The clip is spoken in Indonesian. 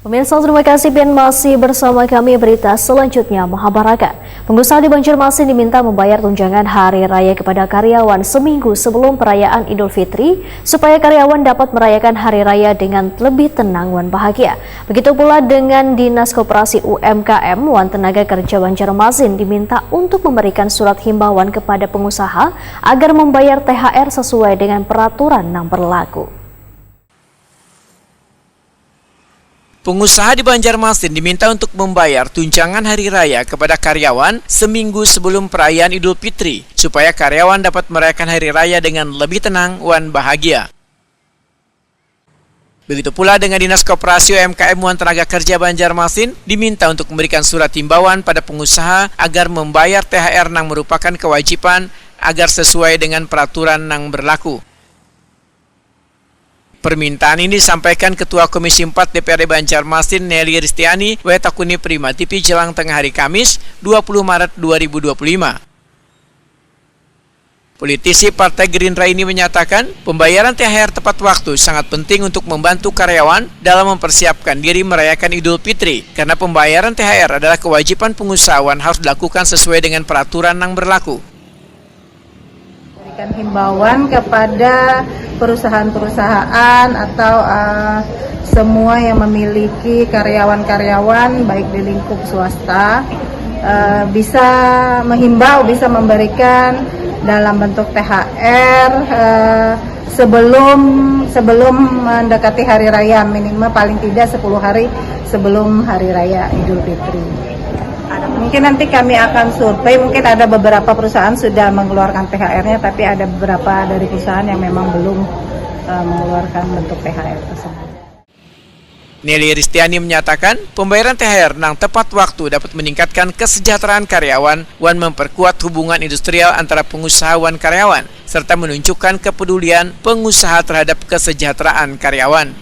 Pemirsa, terima kasih dan masih bersama kami. Berita selanjutnya, Mahabharata. Pengusaha di Banjarmasin diminta membayar tunjangan hari raya kepada karyawan seminggu sebelum perayaan Idul Fitri supaya karyawan dapat merayakan hari raya dengan lebih tenang dan bahagia. Begitu pula dengan Dinas Koperasi UMKM Wan Tenaga Kerja Banjarmasin diminta untuk memberikan surat himbauan kepada pengusaha agar membayar THR sesuai dengan peraturan yang berlaku. Pengusaha di Banjarmasin diminta untuk membayar tunjangan hari raya kepada karyawan seminggu sebelum perayaan Idul Fitri, supaya karyawan dapat merayakan hari raya dengan lebih tenang dan bahagia. Begitu pula dengan Dinas Koperasi UMKM Wan Tenaga Kerja Banjarmasin diminta untuk memberikan surat himbauan pada pengusaha agar membayar THR yang merupakan kewajiban agar sesuai dengan peraturan yang berlaku. Permintaan ini disampaikan Ketua Komisi 4 DPRD Banjarmasin Nelly Ristiani Wetakuni Prima TV jelang tengah hari Kamis 20 Maret 2025. Politisi Partai Gerindra ini menyatakan pembayaran THR tepat waktu sangat penting untuk membantu karyawan dalam mempersiapkan diri merayakan Idul Fitri, karena pembayaran THR adalah kewajiban pengusaha yang harus dilakukan sesuai dengan peraturan yang berlaku. Berikan himbauan kepada perusahaan-perusahaan atau semua yang memiliki karyawan-karyawan baik di lingkup swasta bisa menghimbau, bisa memberikan dalam bentuk THR sebelum mendekati hari raya, minimal paling tidak 10 hari sebelum hari raya Idul Fitri. Mungkin nanti kami akan survei, mungkin ada beberapa perusahaan sudah mengeluarkan THR-nya, tapi ada beberapa dari perusahaan yang memang belum mengeluarkan bentuk THR tersebut. Nelly Ristiani menyatakan pembayaran THR yang tepat waktu dapat meningkatkan kesejahteraan karyawan dan memperkuat hubungan industrial antara pengusaha dan karyawan, serta menunjukkan kepedulian pengusaha terhadap kesejahteraan karyawan.